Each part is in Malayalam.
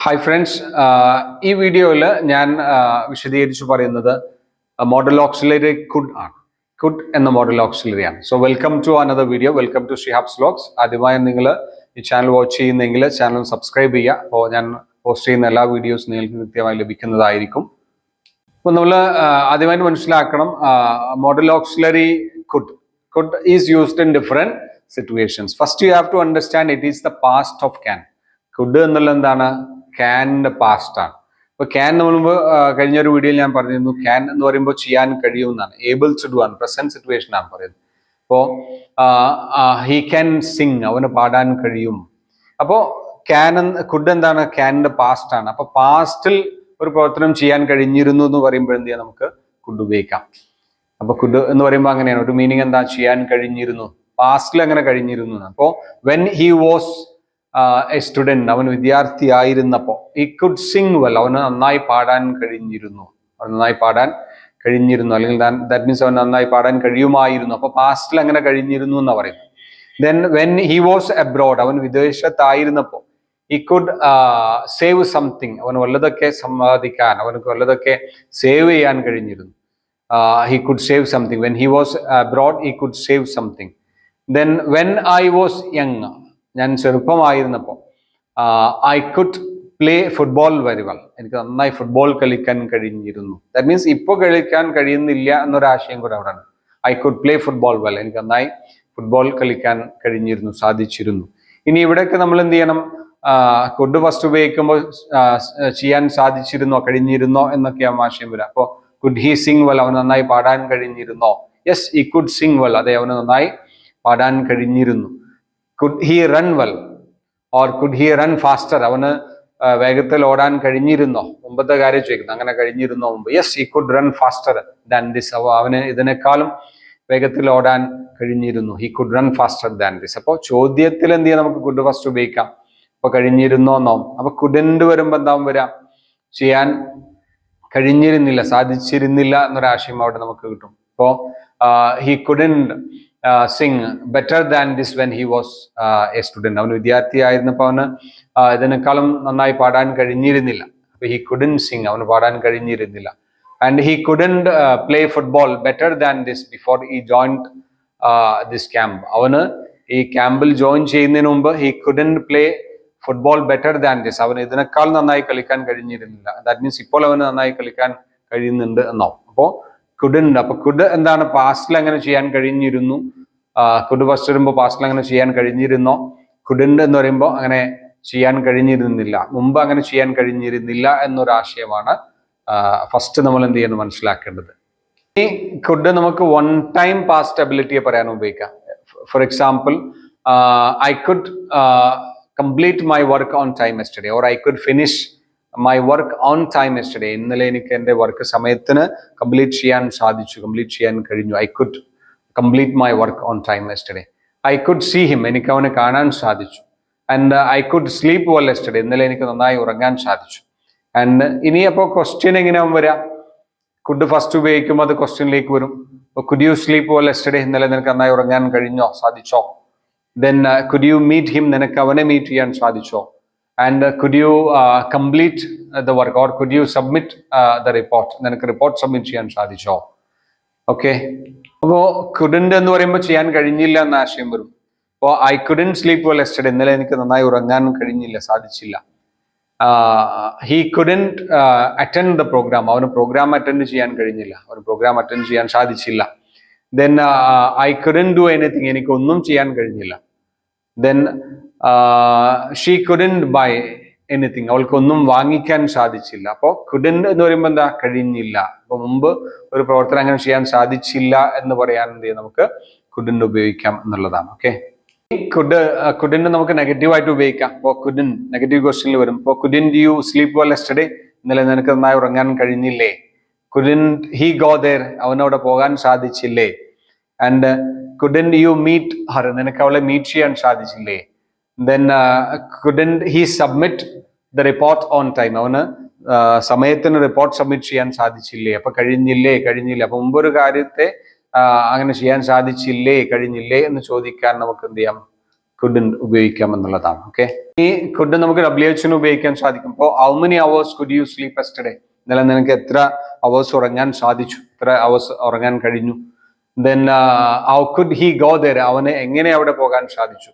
ഹായ് ഫ്രണ്ട്സ്, ഈ വീഡിയോയിൽ ഞാൻ വിശദീകരിച്ചു പറയുന്നത് മോഡൽ ഓക്സിലറി കുഡ് ആണ്. കുഡ് എന്ന മോഡൽ ഓക്സിലറി ആണ്. So welcome to another video. Welcome to Shihab's vlogs. ആദ്യമായി നിങ്ങൾ ഈ ചാനൽ വാച്ച് ചെയ്യുന്നെങ്കിൽ ചാനൽ സബ്സ്ക്രൈബ് ചെയ്യുക. അപ്പോൾ ഞാൻ പോസ്റ്റ് ചെയ്യുന്ന എല്ലാ വീഡിയോസ് നിങ്ങൾക്ക് കൃത്യമായി ലഭിക്കുന്നതായിരിക്കും. അപ്പോൾ നമ്മൾ ആദ്യമായിട്ട് മനസ്സിലാക്കണം, modal auxiliary could is used in different situations. First you have to understand it is the past of can. Could എന്നുള്ള എന്താണ്? ക്യാനിന്റെ പാസ്റ്റ് ആണ്. അപ്പൊ ക്യാൻ നമ്മൾ മുമ്പ് കഴിഞ്ഞൊരു വീഡിയോയിൽ ഞാൻ പറഞ്ഞിരുന്നു, ക്യാൻ എന്ന് പറയുമ്പോൾ ചെയ്യാൻ കഴിയുമെന്നാണ്, ഏബിൾ ടു ഡു ആണ്, പ്രസന്റ് സിറ്റുവേഷൻ ആണ് പറയുന്നത്. അപ്പോ ഹി ക്യാൻ സിങ്, അവന് പാടാൻ കഴിയും. അപ്പോ കുഡ് എന്താണ്? ക്യാനിന്റെ പാസ്റ്റ് ആണ്. അപ്പൊ പാസ്റ്റിൽ ഒരു പ്രവർത്തനം ചെയ്യാൻ കഴിഞ്ഞിരുന്നു എന്ന് പറയുമ്പോൾ എന്ത് ചെയ്യാം? നമുക്ക് കുഡ് ഉപയോഗിക്കാം. അപ്പൊ കുഡ് എന്ന് പറയുമ്പോൾ അങ്ങനെയാണ്, ഒരു മീനിങ് എന്താ? ചെയ്യാൻ കഴിഞ്ഞിരുന്നു, പാസ്റ്റിൽ അങ്ങനെ കഴിഞ്ഞിരുന്നു. അപ്പോ when he was A student, അവൻ വിദ്യാർത്ഥിയായിരുന്നപ്പോൾ, ഈ കുഡ് സിങ് വെൽ, അവന് നന്നായി പാടാൻ കഴിഞ്ഞിരുന്നു. അല്ലെങ്കിൽ ദാറ്റ് മീൻസ് അവൻ നന്നായി പാടാൻ കഴിയുമായിരുന്നു. അപ്പൊ പാസ്റ്റിൽ അങ്ങനെ കഴിഞ്ഞിരുന്നു എന്ന് പറയുന്നു. Then when he was abroad, അവൻ വിദേശത്തായിരുന്നപ്പോൾ, ഹി കുഡ് സേവ് സംതിങ്, അവന് വല്ലതൊക്കെ സമ്പാദിക്കാൻ, അവനക്ക് വല്ലതൊക്കെ സേവ് ചെയ്യാൻ കഴിഞ്ഞിരുന്നു. He could save something. When he was abroad he could save something. Then when I was young, ഞാൻ ചെറുപ്പമായിരുന്നപ്പോൾ, I could play football very well, എനിക്ക് നന്നായി ഫുട്ബോൾ കളിക്കാൻ കഴിഞ്ഞിരുന്നു. ദാറ്റ് മീൻസ് ഇപ്പോൾ കളിക്കാൻ കഴിയുന്നില്ല എന്നൊരാശയം കൂടെ അവിടെ ഉണ്ട്. I could play football well, എനിക്ക് നന്നായി ഫുട്ബോൾ കളിക്കാൻ കഴിഞ്ഞിരുന്നു, സാധിച്ചിരുന്നു. ഇനി ഇവിടെയൊക്കെ നമ്മൾ എന്ത് ചെയ്യണം? കുഡ് ഫസ്റ്റ് ഉപയോഗിക്കുമ്പോൾ ചെയ്യാൻ സാധിച്ചിരുന്നോ, കഴിഞ്ഞിരുന്നോ എന്നൊക്കെയാണ് ആശയം വരിക. അപ്പോൾ കുഡ് ഹി സിങ് വെൽ, അവന് നന്നായി പാടാൻ കഴിഞ്ഞിരുന്നോ? Yes, he could sing well, അതെ, അവന് നന്നായി പാടാൻ കഴിഞ്ഞിരുന്നു. Could he run well or could he run faster, അവന് വേഗത്തിൽ ഓടാൻ കഴിഞ്ഞിരുന്നോ? മുമ്പത്തെ കാര്യം ചോദിക്കുന്നു, അങ്ങനെ കഴിഞ്ഞിരുന്നോ മുമ്പ്? Yes, he could run faster than this, അവന് ഇതിനേക്കാളും വേഗത്തിൽ ഓടാൻ കഴിഞ്ഞിരുന്നു. He could run faster than this. അപ്പോൾ ചോദ്യത്തിൽ എന്ത് ചെയ്യാം? നമുക്ക് കുഡ് ഫസ്റ്റ് ഉപയോഗിക്കാം. അപ്പൊ കഴിഞ്ഞിരുന്നോ എന്നാവും. അപ്പൊ കുഡന്റ് വരുമ്പോ എന്താവും വരാം? ചെയ്യാൻ കഴിഞ്ഞിരുന്നില്ല, സാധിച്ചിരുന്നില്ല എന്നൊരാശയം അവിടെ നമുക്ക് കിട്ടും. അപ്പോ he couldn't Singh better than this when he was A student, അവന് വിദ്യാർത്ഥിയായിരുന്നപ്പോൾ അവന് ഇതിനേക്കാളും നന്നായി പാടാൻ കഴിഞ്ഞിരുന്നില്ല. അപ്പൊ ഹി കുഡൻ സിങ്, അവന് പാടാൻ കഴിഞ്ഞിരുന്നില്ല. And he couldn't play football better than this before he joined this camp, അവന് ഈ ക്യാമ്പിൽ ജോയിൻ ചെയ്യുന്നതിന് മുമ്പ് he couldn't play football better than this, അവന് ഇതിനേക്കാൾ നന്നായി കളിക്കാൻ കഴിഞ്ഞിരുന്നില്ല. ദാറ്റ് മീൻസ് ഇപ്പോൾ അവന് നന്നായി കളിക്കാൻ കഴിയുന്നുണ്ട് എന്നാവും. അപ്പോ കുഡുണ്ട്. അപ്പൊ കുഡ് എന്താണ്? പാസ്റ്റിൽ അങ്ങനെ ചെയ്യാൻ കഴിഞ്ഞിരുന്നു. കുഡ് ഫസ്റ്റ് വരുമ്പോൾ പാസ്റ്റിൽ അങ്ങനെ ചെയ്യാൻ കഴിഞ്ഞിരുന്നോ? കുഡുണ്ട് എന്ന് പറയുമ്പോൾ അങ്ങനെ ചെയ്യാൻ കഴിഞ്ഞിരുന്നില്ല, മുമ്പ് അങ്ങനെ ചെയ്യാൻ കഴിഞ്ഞിരുന്നില്ല എന്നൊരാശയമാണ് ഫസ്റ്റ് നമ്മൾ എന്ത് ചെയ്യുന്നു മനസ്സിലാക്കേണ്ടത്. ഈ കുഡ് നമുക്ക് വൺ ടൈം പാസ്റ്റ് എബിലിറ്റിയെ പറയാൻ ഉപയോഗിക്കാം. For example, I could complete my work on time yesterday or I could finish my work on time yesterday. ഇന്നലെ എനിക്ക് എൻ്റെ വർക്ക് സമയത്തിന് കംപ്ലീറ്റ് ചെയ്യാൻ കഴിഞ്ഞു. I could complete my work on time yesterday. I could see him, എനിക്ക് അവനെ കാണാൻ സാധിച്ചു. And I could sleep well yesterday, ഇന്നലെ എനിക്ക് നന്നായി ഉറങ്ങാൻ സാധിച്ചു. ആൻഡ് ഇനി അപ്പോൾ ക്വസ്റ്റ്യൻ എങ്ങനെയാവും വരിക? കുഡ് ഫസ്റ്റ് ഉപയോഗിക്കുമ്പോൾ അത് ക്വസ്റ്റ്യനിലേക്ക് വരും. Could you sleep well yesterday, ഇന്നലെ നിനക്ക് നന്നായി ഉറങ്ങാൻ കഴിഞ്ഞോ, സാധിച്ചോ? Then could you meet him, നിനക്ക് അവനെ മീറ്റ് ചെയ്യാൻ സാധിച്ചോ? And could you complete the work or could you submit the report, നിനക്ക് റിപ്പോർട്ട് സബ്മിറ്റ് ചെയ്യാൻ സാധിച്ചോ? ഓക്കെ. അപ്പോൾ കുഡന്റ് എന്ന് പറയുമ്പോൾ ചെയ്യാൻ കഴിഞ്ഞില്ല എന്ന ആശയം വരും. അപ്പോൾ I couldn't sleep well yesterday, ഇന്നലെ എനിക്ക് നന്നായി ഉറങ്ങാൻ കഴിഞ്ഞില്ല, സാധിച്ചില്ല. He couldn't attend the programme, അവന് പ്രോഗ്രാം അറ്റൻഡ് ചെയ്യാൻ കഴിഞ്ഞില്ല, അവന് പ്രോഗ്രാം അറ്റൻഡ് ചെയ്യാൻ സാധിച്ചില്ല. Then I couldn't do anything, എനിക്ക് ഒന്നും ചെയ്യാൻ കഴിഞ്ഞില്ല. Then she couldn't buy anything, അവൾക്കൊന്നും വാങ്ങിക്കാൻ സാധിച്ചില്ല. അപ്പോൾ കുഡന്റ് എന്ന് പറയുമ്പോൾ എന്താ? കഴിഞ്ഞില്ല. അപ്പൊ മുമ്പ് ഒരു പ്രവർത്തനം അങ്ങനെ ചെയ്യാൻ സാധിച്ചില്ല എന്ന് പറയാൻ എന്ത് ചെയ്യാം? നമുക്ക് കുഡന്റ് ഉപയോഗിക്കാം എന്നുള്ളതാണ്. ഓക്കെ. കുഡന്റ് നമുക്ക് നെഗറ്റീവായിട്ട് ഉപയോഗിക്കാം. അപ്പോൾ കുഡൻ നെഗറ്റീവ് ക്വസ്റ്റ്യനിൽ വരും. ഇപ്പോൾ couldn't U sleep well yesterday, ഇന്നലെ നിനക്ക് നന്നായി ഉറങ്ങാൻ കഴിഞ്ഞില്ലേ? കുഡന്റ് ഹി ഗോ ദേർ, അവനവിടെ പോകാൻ സാധിച്ചില്ലേ? And couldn't you meet her, നിനക്ക് അവളെ മീറ്റ് ചെയ്യാൻ സാധിച്ചില്ലേ? Then couldn't he submit the report on time, അവന് സമയത്തിന് റിപ്പോർട്ട് സബ്മിറ്റ് ചെയ്യാൻ സാധിച്ചില്ലേ? അപ്പൊ കഴിഞ്ഞില്ല. അപ്പൊ മുമ്പൊരു കാര്യത്തെ അങ്ങനെ ചെയ്യാൻ സാധിച്ചില്ലേ, കഴിഞ്ഞില്ലേ എന്ന് ചോദിക്കാൻ നമുക്ക് എന്ത് ചെയ്യാം? കുഡ് ഉപയോഗിക്കാം എന്നുള്ളതാണ്. ഓക്കെ, ഈ കുഡ് നമുക്ക് WHO ഉപയോഗിക്കാൻ സാധിക്കും. ഇപ്പോൾ how many hours could you sleep yesterday, ഇന്നലെ നിനക്ക് എത്ര അവേഴ്സ് ഉറങ്ങാൻ സാധിച്ചു, എത്ര അവേഴ്സ് ഉറങ്ങാൻ കഴിഞ്ഞു. Then how could he go there, അവന് എങ്ങനെ അവിടെ പോകാൻ സാധിച്ചു.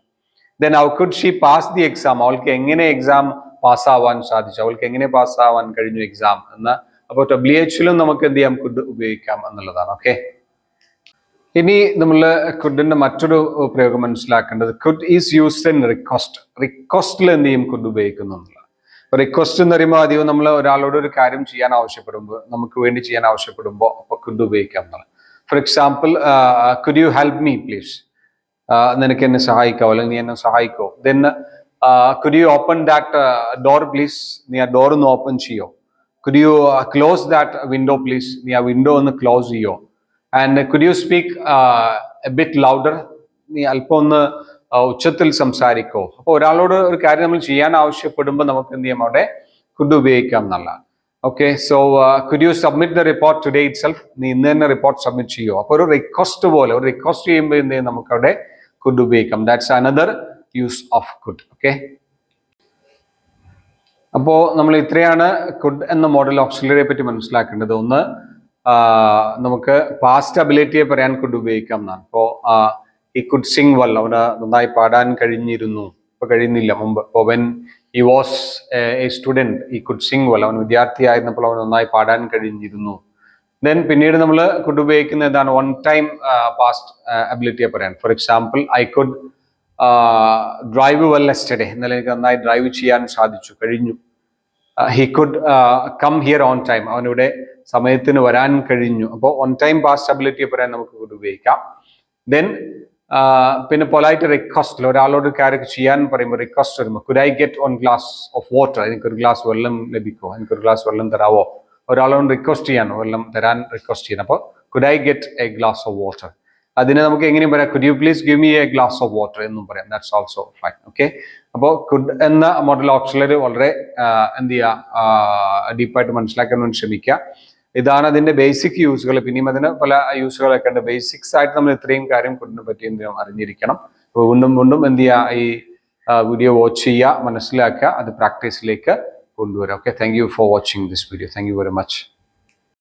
Then how could she pass the exam, അവൾക്ക് എങ്ങനെ എക്സാം പാസ്സാവാൻ സാധിച്ചു, അവൾക്ക് എങ്ങനെ പാസ്സാവാൻ കഴിഞ്ഞു എക്സാം എന്ന. അപ്പോൾ WHO നമുക്ക് എന്ത് ചെയ്യാം, കുഡ് ഉപയോഗിക്കാം എന്നുള്ളതാണ്. ഓക്കെ, ഇനി നമ്മൾ കുഡിന്റെ മറ്റൊരു പ്രയോഗം മനസ്സിലാക്കേണ്ടത് could is used in request. റിക്വസ്റ്റിൽ എന്ത് ചെയ്യും, കുഡ് ഉപയോഗിക്കുന്നു എന്നുള്ളത്. റിക്വസ്റ്റ് എന്ന് പറയുമ്പോൾ അധികം നമ്മൾ ഒരാളോട് ഒരു കാര്യം ചെയ്യാൻ ആവശ്യപ്പെടുമ്പോൾ, നമുക്ക് വേണ്ടി ചെയ്യാൻ ആവശ്യപ്പെടുമ്പോൾ അപ്പോൾ കുഡ് ഉപയോഗിക്കാം എന്നുള്ളത്. For example, could you help me please, നിനക്ക് എന്നെ സഹായിക്കാവോ, അല്ലെങ്കിൽ നീ എന്നെ സഹായിക്കോ. Then could you open that door please, നീ ആ ഡോർ ഒന്ന് ഓപ്പൺ ചെയ്യോ. Could you close that window please, നീ ആ വിൻഡോ ഒന്ന് ക്ലോസ് ചെയ്യോ. And could you speak a bit louder, നീ അല്പം ഒന്ന് ഉച്ചത്തിൽ സംസാരിക്കോ. അപ്പോൾ ഒരാളോട് ഒരു കാര്യം നമ്മൾ ചെയ്യാൻ ആവശ്യപ്പെടുമ്പോൾ നമുക്ക് എന്ത് ചെയ്യാം, അവിടെ കുഡ് ഉപയോഗിക്കാം എന്നുള്ള. Okay, so could you submit the report today it self, നീ ഇന്ന് തന്നെ റിപ്പോർട്ട് സബ്മിറ്റ് ചെയ്യോ. അപ്പോൾ ഒരു റിക്വസ്റ്റ് പോലെ, ഒരു റിക്വസ്റ്റ് ചെയ്യുമ്പോൾ എന്ത് ചെയ്യും, നമുക്ക് അവിടെ കുഡ് ഉപയോഗിക്കാം. That's another use of could. Okay, അപ്പോൾ നമ്മൾ ഇത്രയാണ് കുഡ് എന്ന മോഡൽ ഓക്സിലറിയെ പറ്റി മനസ്സിലാക്കേണ്ടത്. ഒന്ന്, നമുക്ക് പാസ്റ്റ് അബിലിറ്റിയെ പറയാൻ കുഡ് ഉപയോഗിക്കാം എന്നാണ്. ഇപ്പോൾ ഈ കുഡ് സിങ് വെൽ, അവന് നന്നായി പാടാൻ കഴിഞ്ഞിരുന്നു, ഇപ്പൊ കഴിയുന്നില്ല, മുമ്പ്. ഇപ്പോൾ when he was A student ഈ കുഡ് സിങ് വെൽ, അവൻ വിദ്യാർത്ഥിയായിരുന്നപ്പോൾ അവൻ നന്നായി പാടാൻ കഴിഞ്ഞിരുന്നു. ദെൻ പിന്നീട് നമ്മൾ കുഡ് ഉപയോഗിക്കുന്ന എന്താണ്, വൺ ടൈം പാസ്റ്റ് അബിലിറ്റിയെ പറയാൻ. For example, I could drive well yesterday, ഇന്നലെ എനിക്ക് നന്നായി ഡ്രൈവ് ചെയ്യാൻ സാധിച്ചു, കഴിഞ്ഞു. He could come here on time, അവനിവിടെ സമയത്തിന് വരാൻ കഴിഞ്ഞു. അപ്പോൾ ഓൺ ടൈം പാസ്റ്റ് അബിലിറ്റിയെ പറയാൻ നമുക്ക് കുഡ് ഉപയോഗിക്കാം. ദെൻ പിന്നെ പൊലൈറ്റ് റിക്വസ്റ്റിൽ ഒരാളോട് കാര്യം ചെയ്യാൻ പറയുമ്പോൾ റിക്വസ്റ്റ് വരുമ്പോൾ could I get one glass of water, എനിക്കൊരു ഗ്ലാസ് വെള്ളം ലഭിക്കുമോ, എനിക്കൊരു ഗ്ലാസ് വെള്ളം തരാവോ. ഒരാളോട് റിക്വസ്റ്റ് ചെയ്യാൻ, വെള്ളം തരാൻ റിക്വസ്റ്റ് ചെയ്യാൻ. അപ്പോൾ could I get A glass of water, അതിനെ നമുക്ക് എങ്ങനെയും പറയാം, could you please give me A glass of water എന്നും പറയാം. That's also fine. ഓക്കെ, അപ്പോൾ കുഡ് എന്ന മോഡൽ ഓക്സിലറി വളരെ എന്ത് ചെയ്യുക, ഡീപ്പായിട്ട് മനസ്സിലാക്കാൻ വേണ്ടി ശ്രമിക്കുക. ഇതാണ് അതിന്റെ ബേസിക് യൂസുകൾ. പിന്നെയും അതിന് പല യൂസുകളൊക്കെ ഉണ്ട്. ബേസിക്സ് ആയിട്ട് നമ്മൾ ഇത്രയും കാര്യം കുഡിനെ പറ്റി എന്ത് ചെയ്യണം, അറിഞ്ഞിരിക്കണം. വീണ്ടും വീണ്ടും എന്ത് ചെയ്യുക, ഈ വീഡിയോ വാച്ച് ചെയ്യുക, മനസ്സിലാക്കുക, അത് പ്രാക്ടീസിലേക്ക് കൊണ്ടുവരാം. Okay, thank you for watching this video. Thank you very much.